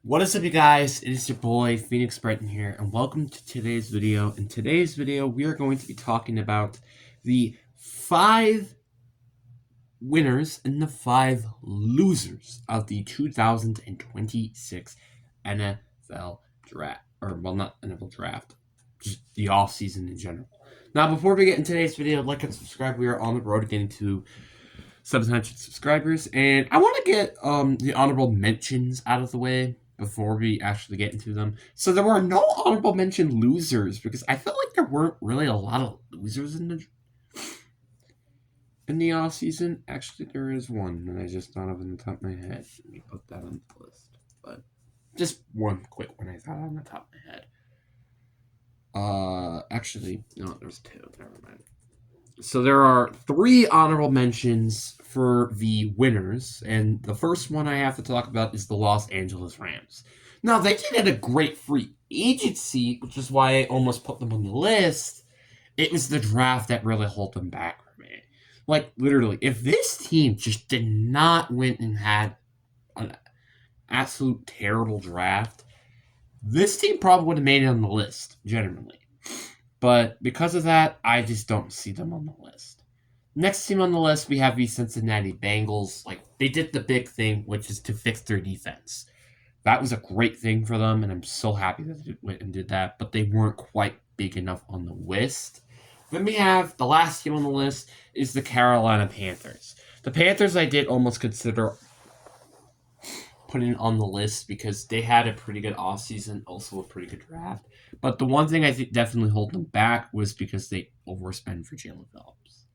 What is up, you guys? It is your boy Phoenix Brighton here, and welcome to today's video. In today's video, we are going to be talking about the 5 winners and the 5 losers of the 2026 NFL draft. Or, well, not NFL draft, just the offseason in general. Now, before we get into today's video, like and subscribe. We are on the road to getting to 700 subscribers, and I want to get the honorable mentions out of the way before we actually get into them. So there were no honorable mention losers because I felt like there weren't really a lot of losers in the off season. Actually, there is one that I just thought of in the top of my head. Let me put that on the list. But just one quick one I thought on the top of my head. Actually, no, there's 2. Never mind. So there are 3 honorable mentions for the winners, and the first one I have to talk about is the Los Angeles Rams. Now, they did have a great free agency, which is why I almost put them on the list. It was the draft that really held them back for me. Like, literally, if this team just did not win and had an absolute terrible draft, this team probably would have made it on the list, generally. But because of that, I just don't see them on the list. Next team on the list, we have the Cincinnati Bengals. Like, they did the big thing, which is to fix their defense. That was a great thing for them, and I'm so happy that they went and did that, but they weren't quite big enough on the list. Then we have the last team on the list is the Carolina Panthers. The Panthers I did almost consider putting on the list because they had a pretty good offseason, also a pretty good draft. But the one thing I think definitely hold them back was because they overspend for Jalen Phillips.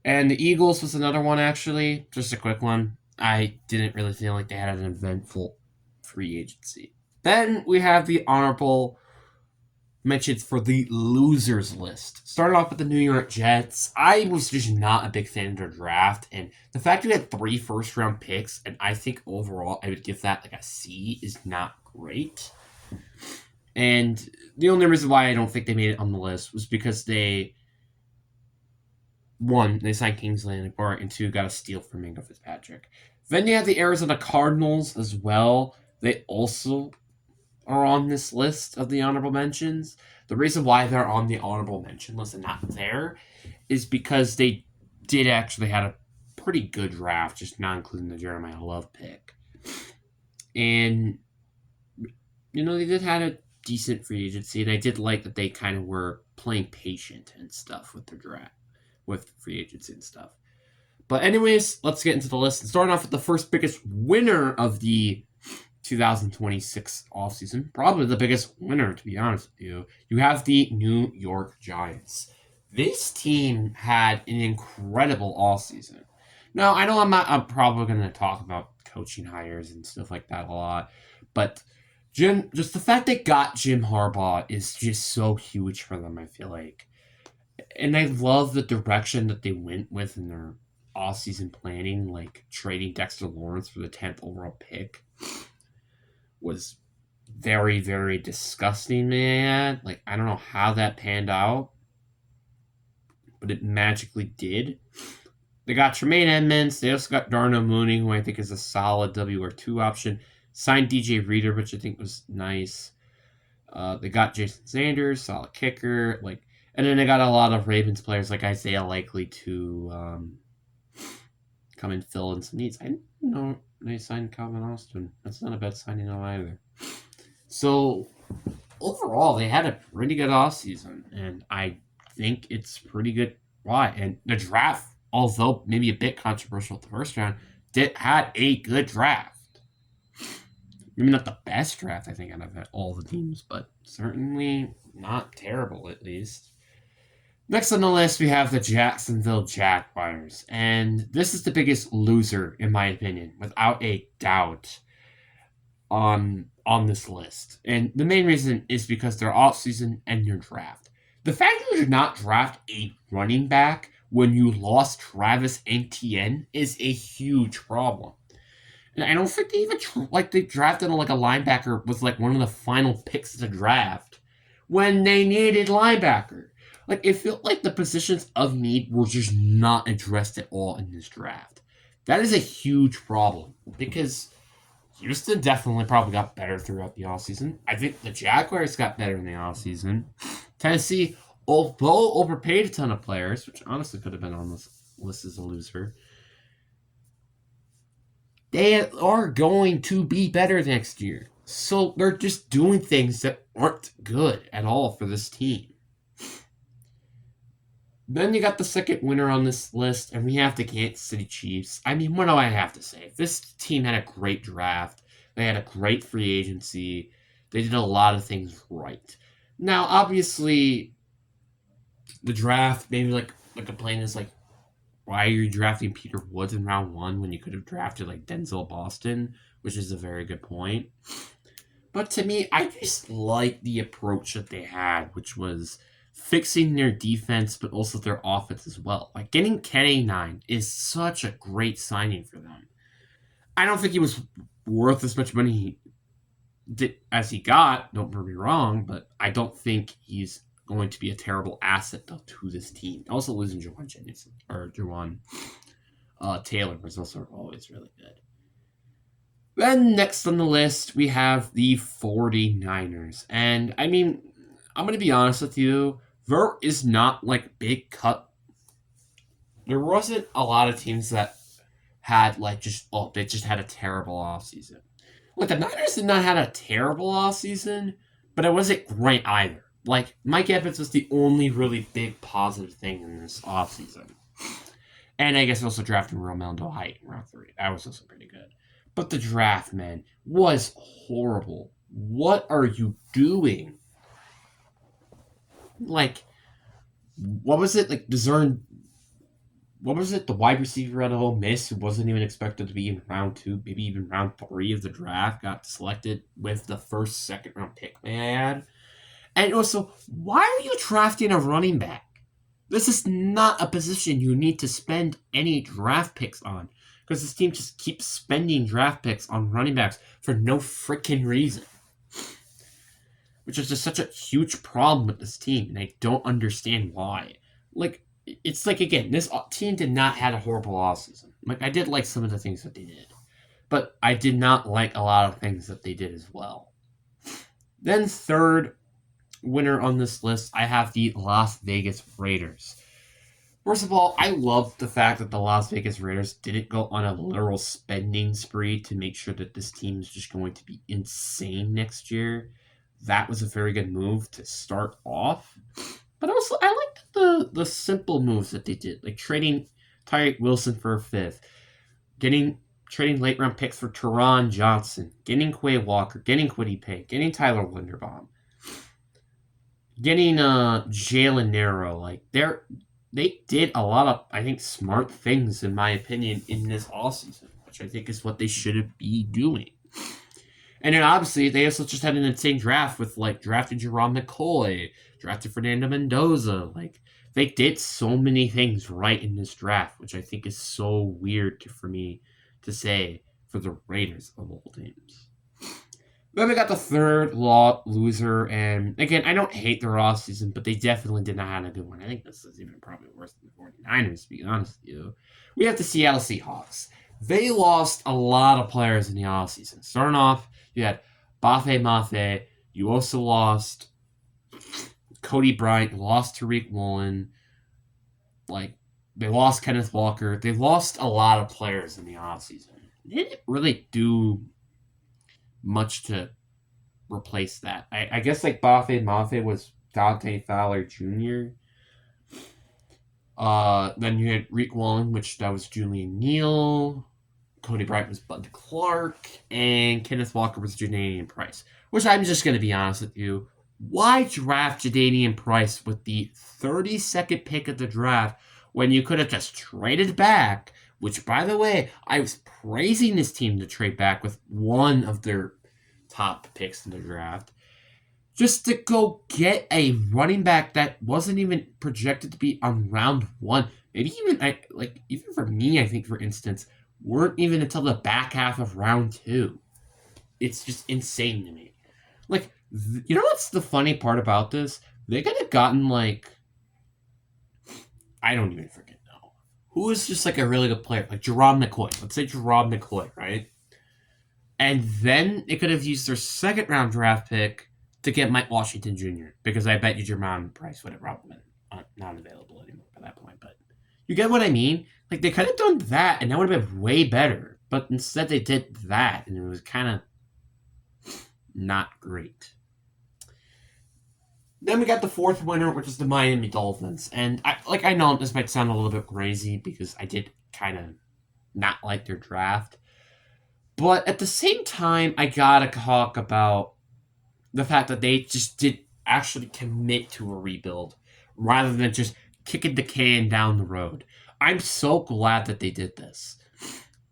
And the Eagles was another one, actually. Just a quick one. I didn't really feel like they had an eventful free agency. Then we have the honorable mentions for the losers list. Started off with the New York Jets. I was just not a big fan of their draft, and the fact we had 3 first-round picks, and I think overall I would give that like a C, is not great. And the only reason why I don't think they made it on the list was because they signed Kingsley Enagbare, and 2, got a steal from Minka Fitzpatrick. Then you have the Arizona Cardinals as well. They also are on this list of the honorable mentions. The reason why they're on the honorable mention list and not there is because they did actually have a pretty good draft, just not including the Jeremiah Love pick. And, they did have a decent free agency, and I did like that they kind of were playing patient and stuff with their draft, with free agency and stuff. But anyways, let's get into the list. And starting off with the first biggest winner of the 2026 offseason, probably the biggest winner, to be honest with you. You have the New York Giants. This team had an incredible offseason. Now, I know I'm probably going to talk about coaching hires and stuff like that a lot, but just the fact they got Jim Harbaugh is just so huge for them, I feel like. And I love the direction that they went with in their offseason planning, like trading Dexter Lawrence for the 10th overall pick was very, very disgusting, man. Like, I don't know how that panned out, but it magically did. They got Tremaine Edmonds. They also got Darnell Mooney, who I think is a solid WR2 option. Signed DJ Reader, which I think was nice. They got Jason Sanders, solid kicker. And then they got a lot of Ravens players like Isaiah Likely to come and fill in some needs. I didn't know they signed Calvin Austin. That's not a bad signing either. So, overall, they had a pretty good offseason, and I think it's pretty good. Why? And the draft, although maybe a bit controversial at the first round, had a good draft. Maybe not the best draft, I think, out of all the teams, but certainly not terrible, at least. Next on the list, we have the Jacksonville Jaguars, and this is the biggest loser, in my opinion, without a doubt, on this list. And the main reason is because their offseason and your draft. The fact that you did not draft a running back when you lost Travis Etienne is a huge problem. And I don't think they even they drafted a linebacker with one of the final picks of the draft when they needed linebacker. It felt like the positions of need were just not addressed at all in this draft. That is a huge problem because Houston definitely probably got better throughout the offseason. I think the Jaguars got better in the offseason. Tennessee, although overpaid a ton of players, which honestly could have been on this list as a loser, they are going to be better next year. So they're just doing things that aren't good at all for this team. Then you got the second winner on this list, and we have the Kansas City Chiefs. I mean, what do I have to say? This team had a great draft. They had a great free agency. They did a lot of things right. Now, obviously, the draft, maybe like the complaint is like, why are you drafting Peter Woods in round 1 when you could have drafted like Denzel Boston, which is a very good point. But to me, I just like the approach that they had, which was fixing their defense, but also their offense as well. Like getting K9 is such a great signing for them. I don't think he was worth as much money as he got. Don't get me wrong, but I don't think he's going to be a terrible asset to this team. Also, losing Juwan Jennings or Juwan Taylor was also always really good. Then next on the list, we have the 49ers. And I mean, I'm going to be honest with you, there is not like big cut. There wasn't a lot of teams that had like they just had a terrible offseason. Like the Niners did not have a terrible offseason, but it wasn't great either. Like Mike Evans was the only really big positive thing in this offseason. And I guess also drafting Romeldo Height in round 3. That was also pretty good. But the draft, man, was horrible. What are you doing? Like, what was it? Like, what was it? The wide receiver out of Ole Miss who wasn't even expected to be in round 2, maybe even round 3 of the draft, got selected with the first, second round pick, may I add? And also, why are you drafting a running back? This is not a position you need to spend any draft picks on. Because this team just keeps spending draft picks on running backs for no freaking reason. Which is just such a huge problem with this team, and I don't understand why. Like, it's like, again, this team did not have a horrible offseason. Like, I did like some of the things that they did. But I did not like a lot of things that they did as well. Then third winner on this list, I have the Las Vegas Raiders. First of all, I love the fact that the Las Vegas Raiders didn't go on a literal spending spree to make sure that this team is just going to be insane next year. That was a very good move to start off. But also, I liked the simple moves that they did, like trading Tyreek Wilson for a 5th, trading late round picks for Teron Johnson, getting Quay Walker, getting Kwity Paye, getting Tyler Linderbaum, getting Jalen Narrow. Like they did a lot of, I think, smart things, in my opinion, in this offseason, which I think is what they should be doing. And then, obviously, they also just had an insane draft with, like, drafting Jerome McCoy, drafted Fernando Mendoza. Like, they did so many things right in this draft, which I think is so weird for me to say for the Raiders of all teams. Then we got the third loser, and again, I don't hate their offseason, but they definitely did not have a good one. I think this is even probably worse than the 49ers, to be honest with you. We have the Seattle Seahawks. They lost a lot of players in the offseason. Starting off, you had Bafe Mafe. You also lost Cody Bryant. You lost Tariq Woolen. Like, they lost Kenneth Walker. They lost a lot of players in the offseason. They didn't really do much to replace that. I guess like Bafe Mafe was Dante Fowler Jr. Then you had Rick Wallen, which that was Julian Neal. Cody Bryant was Bud Clark. And Kenneth Walker was Jadanian Price. Which I'm just going to be honest with you. Why draft Jadanian Price with the 32nd pick of the draft when you could have just traded back? Which, by the way, I was praising this team to trade back with one of their top picks in the draft, just to go get a running back that wasn't even projected to be on round 1. Maybe even for me, I think, for instance, weren't even until the back half of round 2. It's just insane to me. Like, you know what's the funny part about this? They could have gotten, like, I don't even freaking know. Who is just, like, a really good player? Like, Jerome McCoy. Let's say Jerome McCoy, right? And then they could have used their second round draft pick to get Mike Washington Jr. because I bet you Jermon Price would have probably been not available anymore by that point. But you get what I mean? Like, they could have done that, and that would have been way better. But instead, they did that, and it was kind of not great. Then we got the fourth winner, which is the Miami Dolphins. And I know this might sound a little bit crazy because I did kind of not like their draft. But at the same time, I gotta talk about the fact that they just did actually commit to a rebuild rather than just kicking the can down the road. I'm so glad that they did this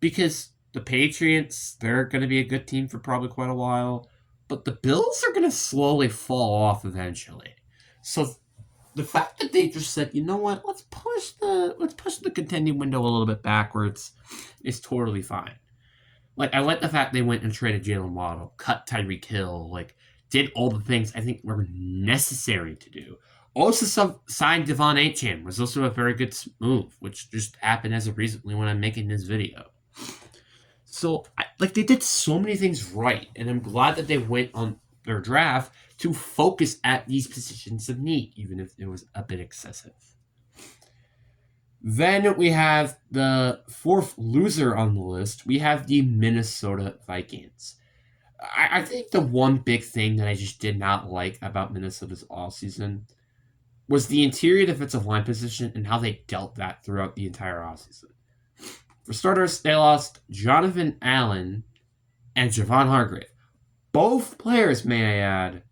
because the Patriots, they're going to be a good team for probably quite a while, but the Bills are going to slowly fall off eventually. So the fact that they just said, you know what, let's push the contending window a little bit backwards is totally fine. Like, I like the fact they went and traded Jalen Waddle, cut Tyreek Hill, did all the things I think were necessary to do. Also, signed Devon Achane was also a very good move, which just happened as of recently when I'm making this video. So, they did so many things right, and I'm glad that they went on their draft to focus at these positions of need, even if it was a bit excessive. Then we have the fourth loser on the list. We have the Minnesota Vikings. I think the one big thing that I just did not like about Minnesota's offseason was the interior defensive line position and how they dealt that throughout the entire offseason. For starters, they lost Jonathan Allen and Javon Hargrave. Both players, may I add,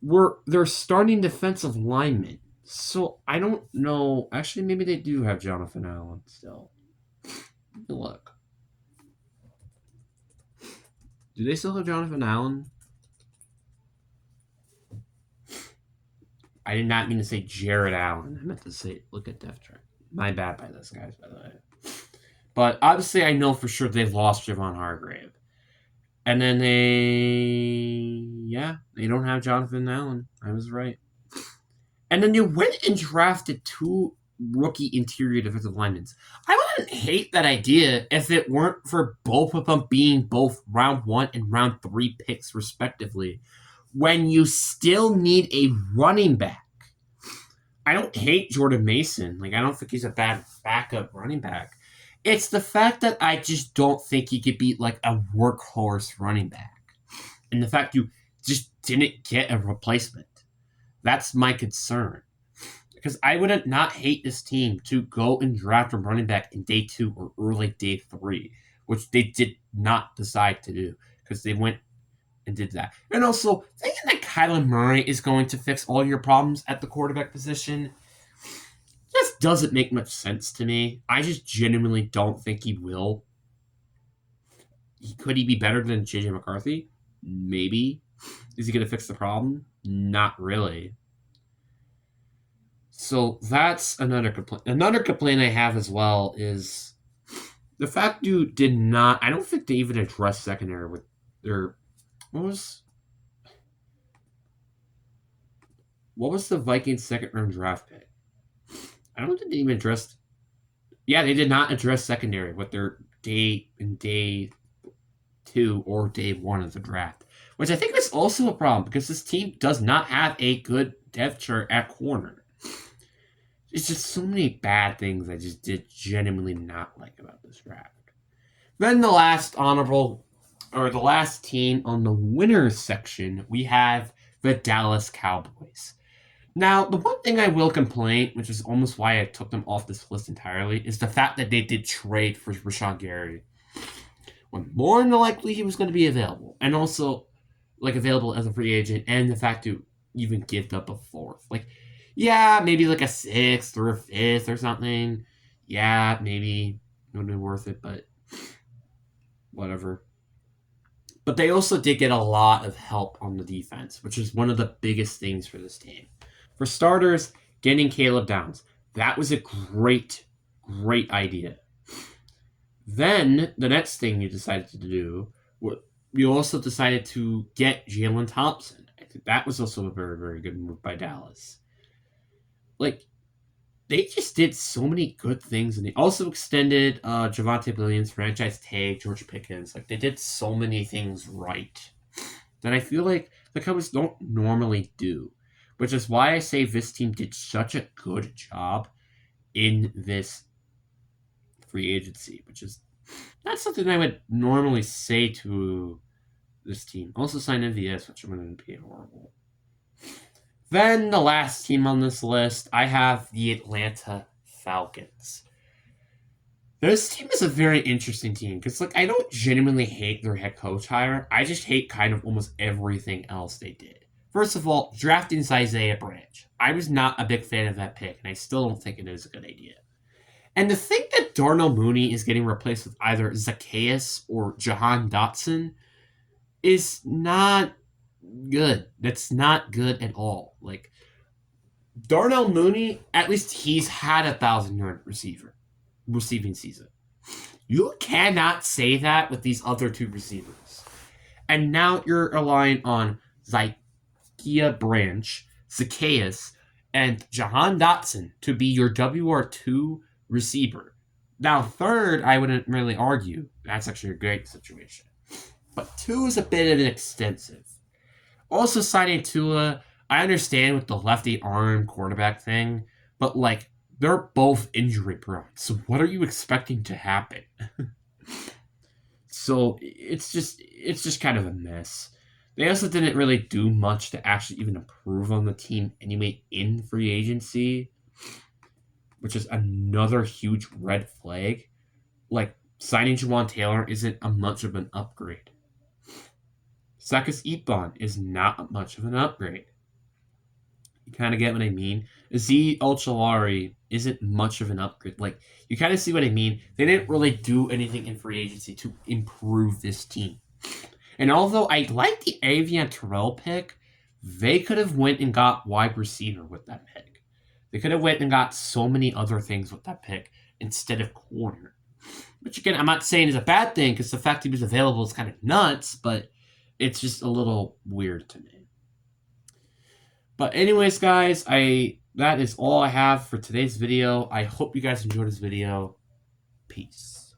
were their starting defensive linemen. So I don't know. Actually, maybe they do have Jonathan Allen still. Look. Do they still have Jonathan Allen? I did not mean to say Jared Allen. I meant to say, look at depth chart. My bad by this, guys, by the way. But obviously, I know for sure they've lost Javon Hargrave. And then they don't have Jonathan Allen. I was right. And then you went and drafted two rookie interior defensive linemen. I wouldn't hate that idea if it weren't for both of them being both round 1 and round 3 picks, respectively, when you still need a running back. I don't hate Jordan Mason. I don't think he's a bad backup running back. It's the fact that I just don't think he could be a workhorse running back. And the fact you just didn't get a replacement. That's my concern. Because I would not hate this team to go and draft a running back in day 2 or early day 3, which they did not decide to do because they went and did that. And also, thinking that Kyler Murray is going to fix all your problems at the quarterback position just doesn't make much sense to me. I just genuinely don't think he will. Could he be better than JJ McCarthy? Maybe. Is he going to fix the problem? Not really. So that's another complaint. Another complaint I have as well is the fact you did not. I don't think they even addressed secondary with their. What was the Vikings second round draft pick? I don't think they even addressed. Yeah, they did not address secondary with their day 2 or day 1 of the draft, which I think is also a problem because this team does not have a good depth chart at corner. It's just so many bad things I just did genuinely not like about this draft. Then the last team on the winners section, we have the Dallas Cowboys. Now, the one thing I will complain, which is almost why I took them off this list entirely, is the fact that they did trade for Rashawn Gary. When more than likely he was going to be available. And also, available as a free agent, and the fact to even give up a 4th. Yeah, maybe a 6th or a 5th or something. Yeah, maybe it would have been worth it, but whatever. But they also did get a lot of help on the defense, which is one of the biggest things for this team. For starters, getting Caleb Downs. That was a great, great idea. Then, the next thing you decided to do, you also decided to get Jalen Thompson. I think that was also a very, very good move by Dallas. they just did so many good things, and they also extended Javonte Williams, franchise tag, George Pickens. Like, they did so many things right that I feel like the Cowboys don't normally do, which is why I say this team did such a good job in this free agency, which is not something I would normally say to this team. Also signed MVS, which I'm going to be horrible. Then the last team on this list, I have the Atlanta Falcons. This team is a very interesting team because, like, I don't genuinely hate their head coach hire. I just hate kind of almost everything else they did. First of all, drafting Isaiah Branch. I was not a big fan of that pick, and I still don't think it is a good idea. And to think that Darnell Mooney is getting replaced with either Zacchaeus or Jahan Dotson is not good. That's not good at all. Like, Darnell Mooney, at least he's had 1,000-yard receiving season. You cannot say that with these other two receivers. And now you're relying on Zykia Branch, Zacchaeus, and Jahan Dotson to be your WR2 receiver. Now, third, I wouldn't really argue. That's actually a great situation. But two is a bit of an extensive. Also, signing Tua, I understand with the lefty arm quarterback thing, but like, they're both injury prone. So what are you expecting to happen? So it's just kind of a mess. They also didn't really do much to actually even improve on the team anyway in free agency, which is another huge red flag. Like, signing Jawan Taylor isn't a much of an upgrade. Sakas Ipan is not much of an upgrade. You kind of get what I mean. Z Ulchalari isn't much of an upgrade. Like, you kind of see what I mean. They didn't really do anything in free agency to improve this team. And although I like the Avian Terrell pick, they could have went and got wide receiver with that pick. They could have went and got so many other things with that pick instead of corner. Which, again, I'm not saying is a bad thing because the fact he was available is kind of nuts, but it's just a little weird to me. But anyways, guys, that is all I have for today's video. I hope you guys enjoyed this video. Peace.